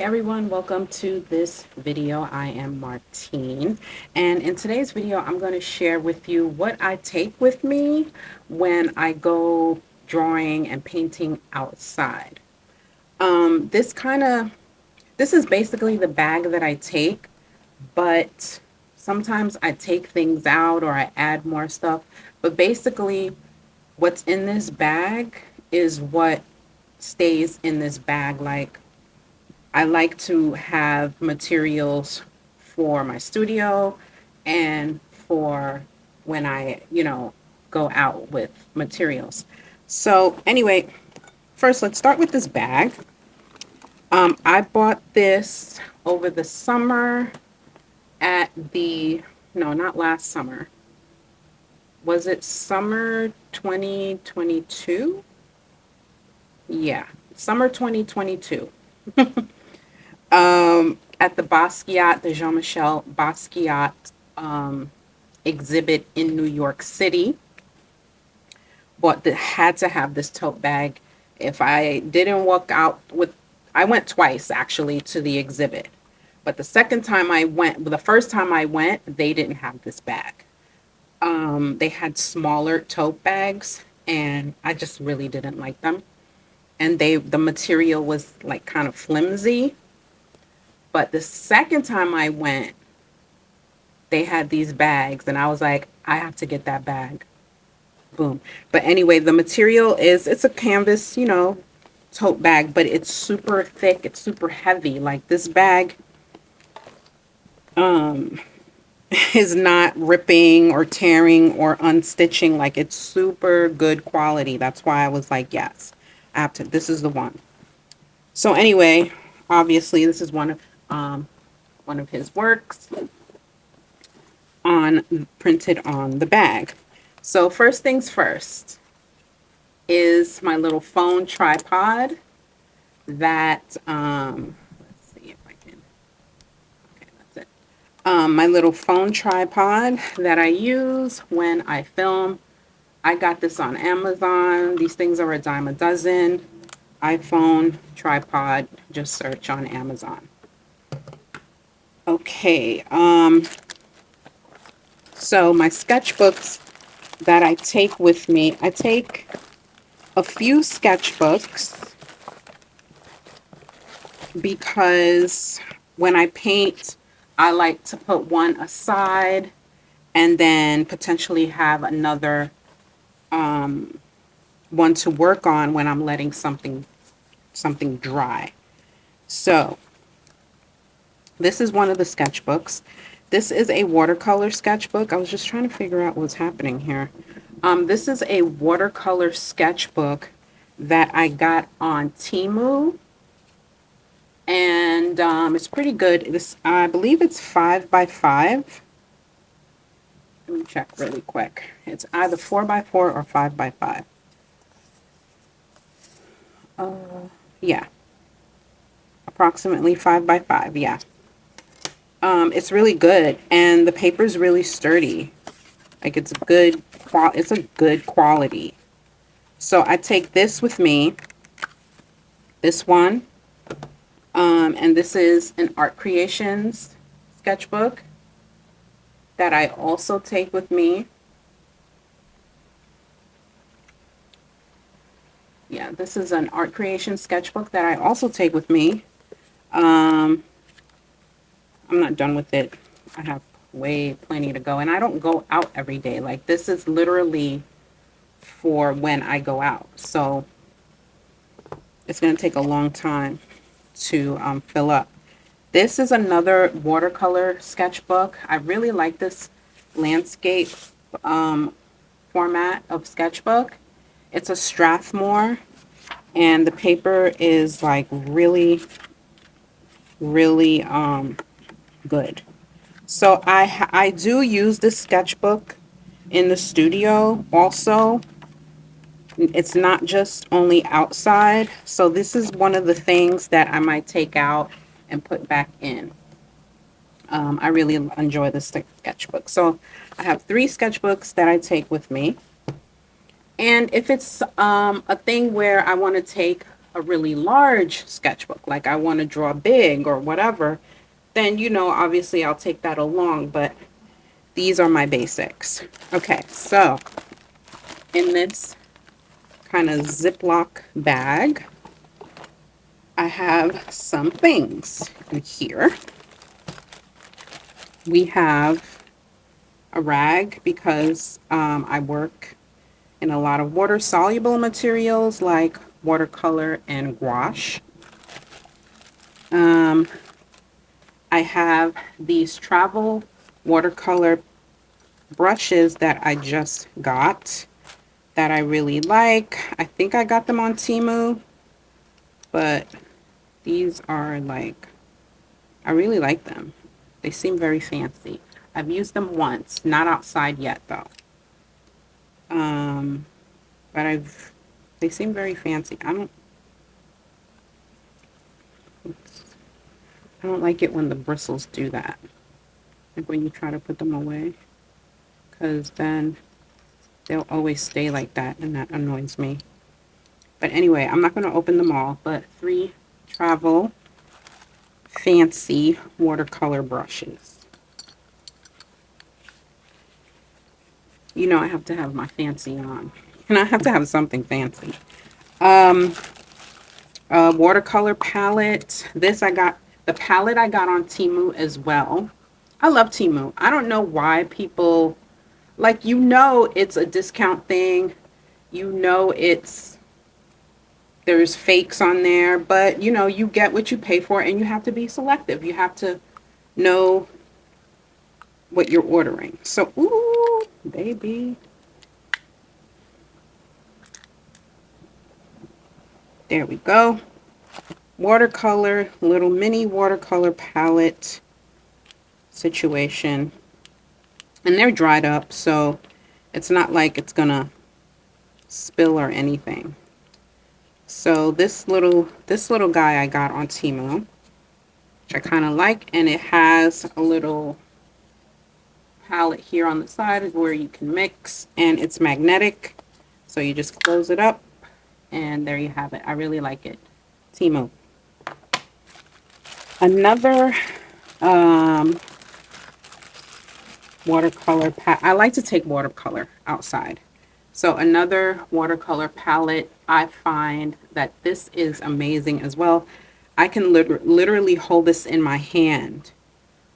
everyone, welcome to this video. I am Martine, and in today's video I'm going to share with you what I take with me when I go drawing and painting outside. This this is basically the bag that I take, but sometimes I take things out or I add more stuff. But basically what's in this bag is what stays in this bag. Like, I like to have materials for my studio and for when I go out with materials. So anyway, first let's start with this bag. I bought this over the summer at no, not last summer. Was it summer 2022? Yeah, summer 2022. At the Basquiat, the Jean-Michel Basquiat exhibit in New York City. But had to have this tote bag. If I didn't walk out with, I went twice actually to the exhibit. But the first time I went, they didn't have this bag. They had smaller tote bags, and I just really didn't like them. And the material was like kind of flimsy. But the second time I went, they had these bags, and I was like, I have to get that bag. Boom. But anyway, the material it's a canvas, tote bag, but it's super thick, it's super heavy. Like, this bag um is not ripping or tearing or unstitching. Like, it's super good quality. That's why I was like, yes, this is the one. So anyway, obviously this is one of his works on printed on the bag. So first things first is my little phone tripod that let's see if I can. Okay, that's it. My little phone tripod that I use when I film. I got this on Amazon. These things are a dime a dozen. iPhone tripod, just search on Amazon. Okay, so my sketchbooks that I take with me, I take a few sketchbooks because when I paint, I like to put one aside and then potentially have another one to work on when I'm letting something dry. So this is one of the sketchbooks. This is a watercolor sketchbook. I was just trying to figure out what's happening here. This is a watercolor sketchbook that I got on Temu, and it's pretty good. I believe it's 5x5. Let me check really quick. It's either 4x4 or 5x5. Yeah, approximately 5x5. Yeah. It's really good, and the paper's really sturdy. Like, it's a good quality. So I take this with me, this one, and this is an Art Creations sketchbook that I also take with me. Yeah, this is an Art Creation sketchbook that I also take with me. I'm not done with it. I have plenty to go, and I don't go out every day. Like, this is literally for when I go out, so it's going to take a long time to fill up. This is another watercolor sketchbook. I really like this landscape format of sketchbook. It's a Strathmore, and the paper is like really, really good. So I do use this sketchbook in the studio also. It's not just only outside. So this is one of the things that I might take out and put back in. I really enjoy this sketchbook. So I have 3 sketchbooks that I take with me. And if it's a thing where I want to take a really large sketchbook, like I want to draw big or whatever, then, obviously I'll take that along. But these are my basics. Okay, so in this kind of Ziploc bag, I have some things in here. We have a rag because I work in a lot of water soluble materials like watercolor and gouache. I have these travel watercolor brushes that I just got that I really like. I think I got them on Temu, but these are like, I really like them. They seem very fancy. I've used them once, not outside yet though. But they seem very fancy. I don't like it when the bristles do that. Like when you try to put them away, because then they'll always stay like that, and that annoys me. But anyway, I'm not going to open them all, but 3 travel fancy watercolor brushes. I have to have my fancy on, and I have to have something fancy. A watercolor palette. The palette I got on Temu as well. I love Temu. I don't know why people, like, it's a discount thing. There's fakes on there, but you get what you pay for, and you have to be selective. You have to know what you're ordering. So, ooh, baby. There we go. Little mini watercolor palette situation. And they're dried up, so it's not like it's gonna spill or anything. So this little guy I got on Temu, which I kind of like, and it has a little palette here on the side where you can mix, and it's magnetic, so you just close it up, and there you have it. I really like it. Temu. Another watercolor palette. I like to take watercolor outside. So another watercolor palette. I find that this is amazing as well. I can literally hold this in my hand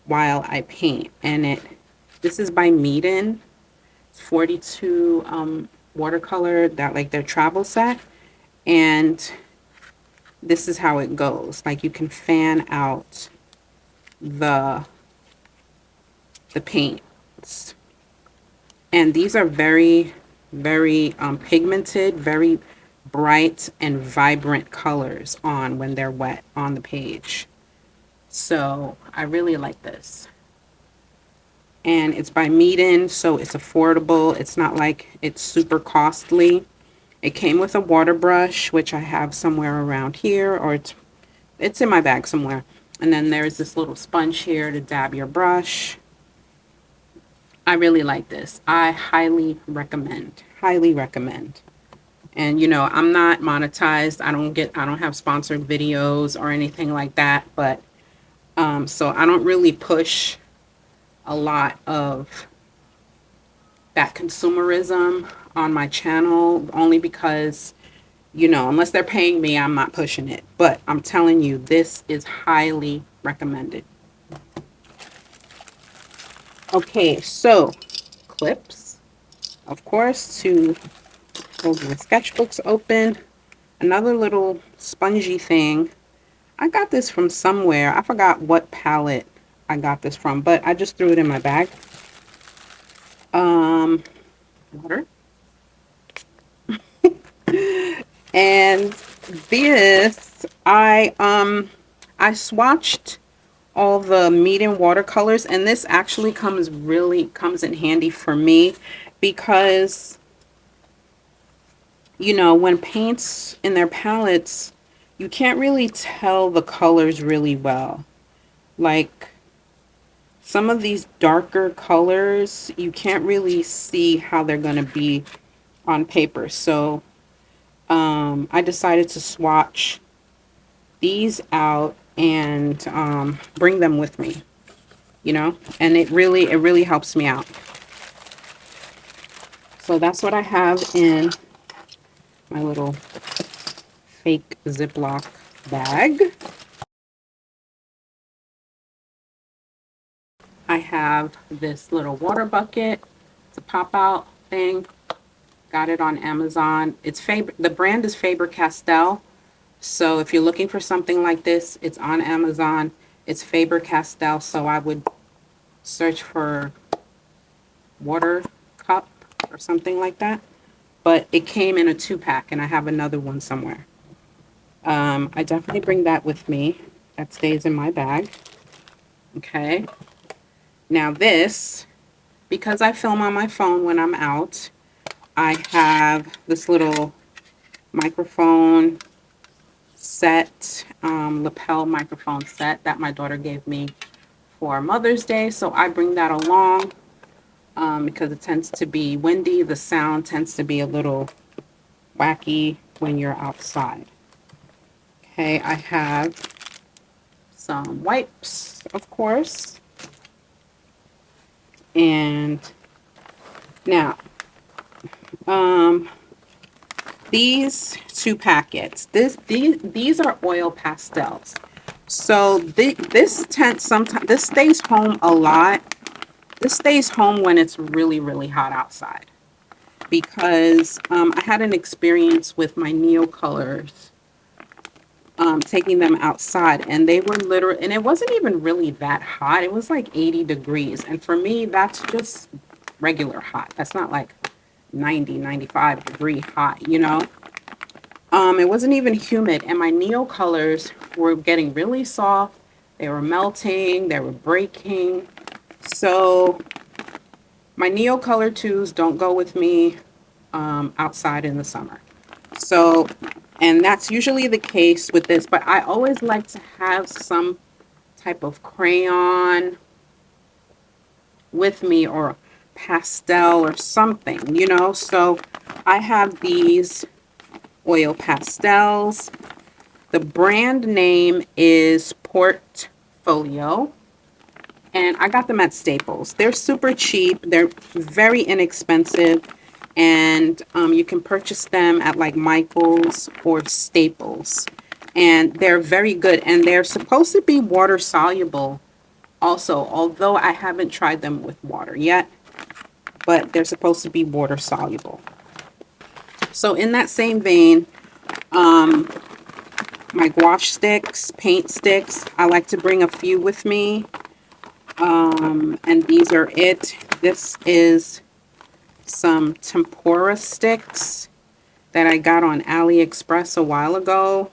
while I paint. And this is by Martine. It's 42 watercolor, that like their travel set. And this is how it goes. Like you can fan out the paints. And these are very, very pigmented, very bright and vibrant colors when they're wet on the page. So I really like this. And it's by Martine, so it's affordable. It's not like it's super costly. It came with a water brush, which I have somewhere around here, or it's in my bag somewhere. And then there's this little sponge here to dab your brush. I really like this. I highly recommend. Highly recommend. And I'm not monetized. I don't have sponsored videos or anything like that, but so I don't really push a lot of that consumerism on my channel, only because unless they're paying me, I'm not pushing it. But I'm telling you, this is highly recommended. Okay, so clips, of course, to hold my sketchbooks open. Another little spongy thing. I got this from somewhere. I forgot what palette I got this from, but I just threw it in my bag. Water. And this, I swatched all the Martine watercolors, and this actually comes in handy for me because when paints in their palettes, you can't really tell the colors really well. Like some of these darker colors, you can't really see how they're going to be on paper. So I decided to swatch these out and bring them with me, you know, and it really helps me out. So that's what I have in my little fake Ziploc bag. I have this little water bucket. It's a pop out thing. Got it on Amazon. The brand is Faber-Castell. So if you're looking for something like this, it's on Amazon. It's Faber-Castell. So I would search for water cup or something like that. But it came in a 2-pack, and I have another one somewhere. I definitely bring that with me. That stays in my bag. Okay. Now this, because I film on my phone when I'm out, I have this little microphone set, lapel microphone set that my daughter gave me for Mother's Day. So I bring that along because it tends to be windy. The sound tends to be a little wacky when you're outside. Okay, I have some wipes, of course. And now, these 2 packets. These are oil pastels. So this stays home a lot. This stays home when it's really, really hot outside, because I had an experience with my Neo colors, taking them outside, and they were literally, and it wasn't even really that hot. It was like 80 degrees. And for me, that's just regular hot. That's not like 90, 95-degree hot, you know? It wasn't even humid, and my Neo colors were getting really soft. They were melting, they were breaking. So my Neo color twos don't go with me outside in the summer. So, and that's usually the case with this, but I always like to have some type of crayon with me, or pastel or something, you know? So I have these oil pastels. The brand name is Portfolio, and I got them at Staples. They're super cheap. They're very inexpensive, and you can purchase them at like Michael's or Staples. And they're very good, and they're supposed to be water soluble also, although I haven't tried them with water yet, but they're supposed to be water soluble. So in that same vein, my gouache sticks, paint sticks, I like to bring a few with me. And these are it. This is some tempura sticks that I got on AliExpress a while ago.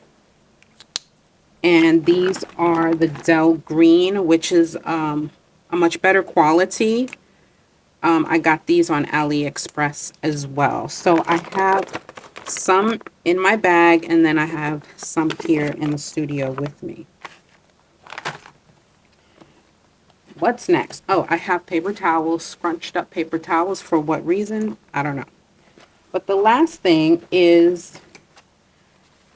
And these are the Del Green, which is a much better quality. I got these on AliExpress as well. So I have some in my bag, and then I have some here in the studio with me. What's next? Oh, I have paper towels, scrunched up paper towels. For what reason? I don't know. But the last thing is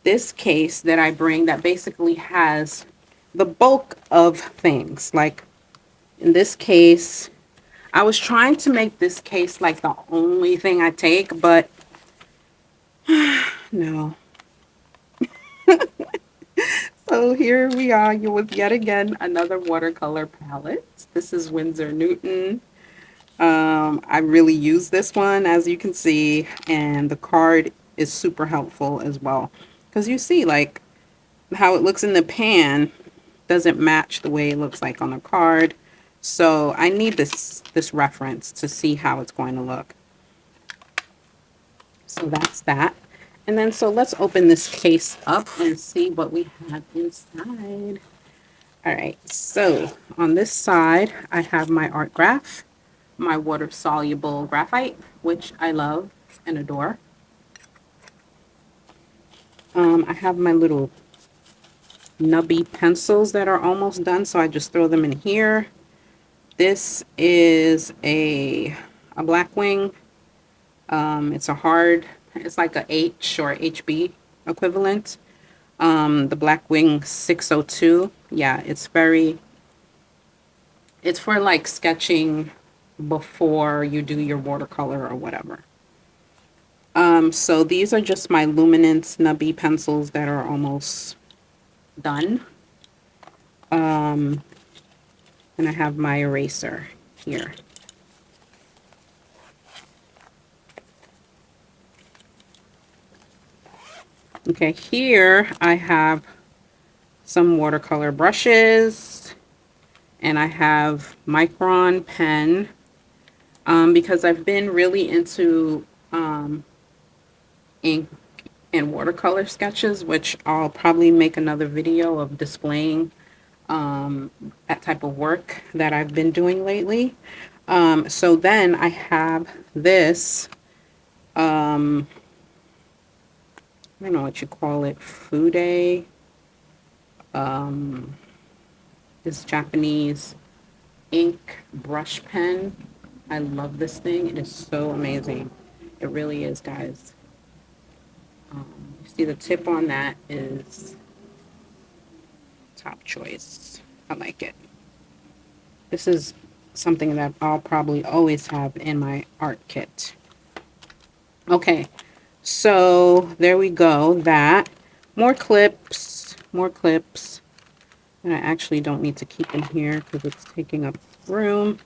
this case that I bring that basically has the bulk of things. Like in this case, I was trying to make this case like the only thing I take, but no. So here we are with yet again another watercolor palette. This is Winsor Newton. I really use this one, as you can see, and the card is super helpful as well, because you see like how it looks in the pan doesn't match the way it looks like on the card. So I need this reference to see how it's going to look. So that's that. And then, so let's open this case up and see what we have inside. All right, so on this side, I have my art graph, my water-soluble graphite, which I love and adore. I have my little nubby pencils that are almost done, so I just throw them in here. This is a Blackwing. It's a hard It's like a H or HB equivalent. The Blackwing 602. Yeah, it's for like sketching before you do your watercolor or whatever. So these are just my luminance nubby pencils that are almost done. And I have my eraser here. Okay, here I have some watercolor brushes, and I have Micron pen, because I've been really into ink and watercolor sketches, which I'll probably make another video of displaying that type of work that I've been doing lately. So then I have this, I don't know what you call it, Fude, this Japanese ink brush pen. I love this thing. It is so amazing. It really is, guys. You see the tip on that is top choice. I like it. This is something that I'll probably always have in my art kit. Okay, so there we go. That. More clips, more clips. And I actually don't need to keep in here because it's taking up room.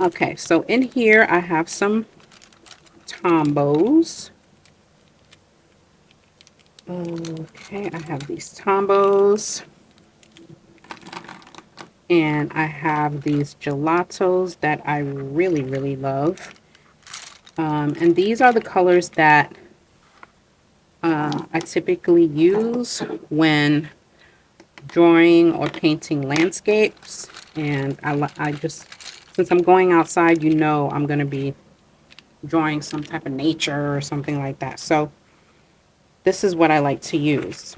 Okay, so in here I have some Tombos. Okay, I have these Tombos. And I have these gelatos that I really, really love. And these are the colors that I typically use when drawing or painting landscapes. And I just, since I'm going outside, you know I'm going to be drawing some type of nature or something like that. So this is what I like to use.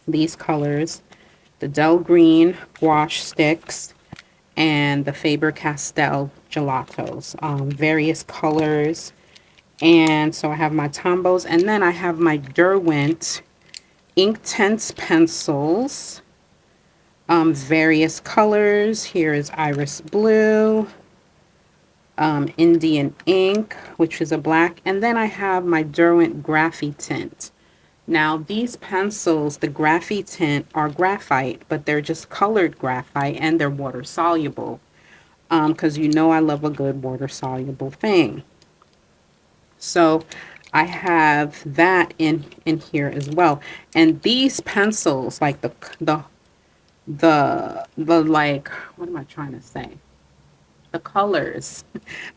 These colors, the Del Green gouache sticks and the Faber-Castell gelatos, various colors. And so I have my Tombos, and then I have my Derwent Inktense pencils, various colors. Here is Iris Blue, Indian Ink, which is a black, and then I have my Derwent Graphite Tint. Now these pencils, the graphite tint, are graphite, but they're just colored graphite, and they're water soluble, because you know I love a good water soluble thing. So I have that in here as well. And these pencils, like the like, what am I trying to say? The colors,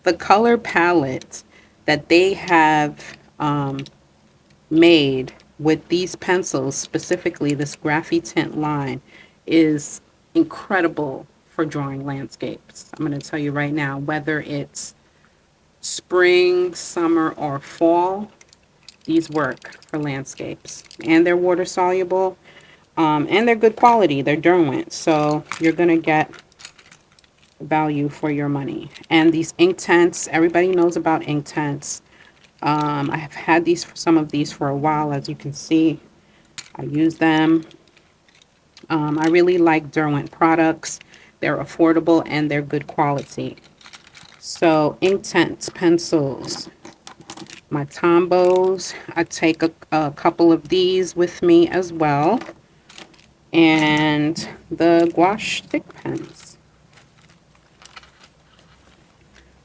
the color palette that they have made with these pencils, specifically this graphite tint line, is incredible for drawing landscapes. I'm going to tell you right now, whether it's spring, summer, or fall, these work for landscapes. And they're water soluble, and they're good quality. They're Derwent, so you're going to get value for your money. And these ink tents, everybody knows about ink tents. I have had some of these for a while, as you can see. I use them. I really like Derwent products. They're affordable and they're good quality. So Inktense pencils, my Tombos. I take a couple of these with me as well. And the gouache stick pens.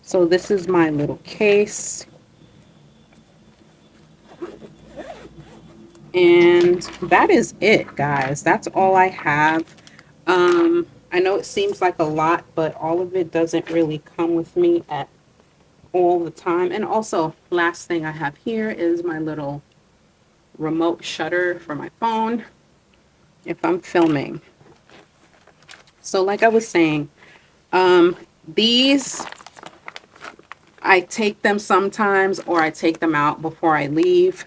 So this is my little case. And that is it, guys. That's all I have. I know it seems like a lot, but all of it doesn't really come with me at all the time. And also, last thing I have here is my little remote shutter for my phone if I'm filming. So like I was saying, these, I take them sometimes, or I take them out before I leave.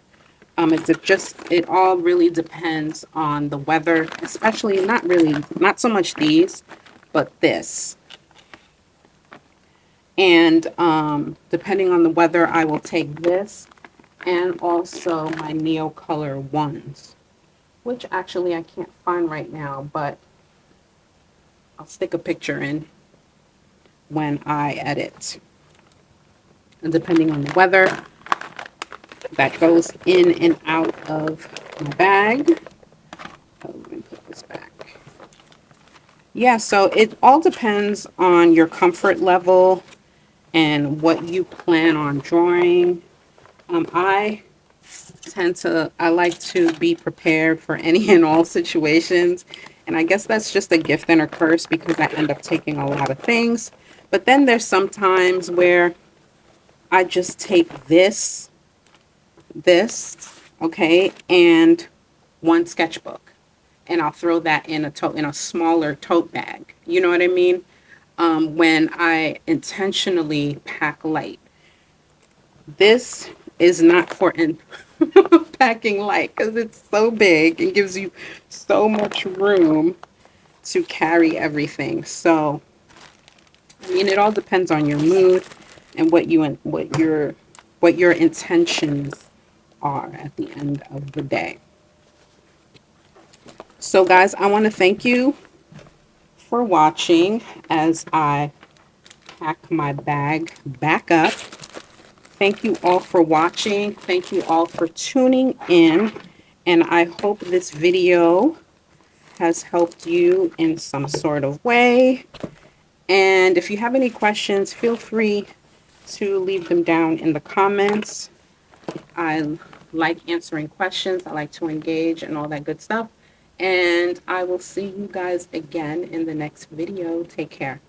It all really depends on the weather, especially not so much these, but this. And depending on the weather, I will take this. and also my Neo Color ones, which actually I can't find right now, but I'll stick a picture in when I edit. And depending on the weather, that goes in and out of my bag. Oh, let me put this back. Yeah, so it all depends on your comfort level and what you plan on drawing. I like to be prepared for any and all situations. And I guess that's just a gift and a curse because I end up taking a lot of things. But then there's some times where I just take okay, and one sketchbook. And I'll throw that in a smaller tote bag. You know what I mean? When I intentionally pack light. This is not for packing light because it's so big and gives you so much room to carry everything. So, I mean, it all depends on your mood and what your intentions are at the end of the day. So, guys, I want to thank you for watching as I pack my bag back up. Thank you all for watching. Thank you all for tuning in. And I hope this video has helped you in some sort of way. And if you have any questions, feel free to leave them down in the comments. I like answering questions. I like to engage and all that good stuff. And I will see you guys again in the next video. Take care.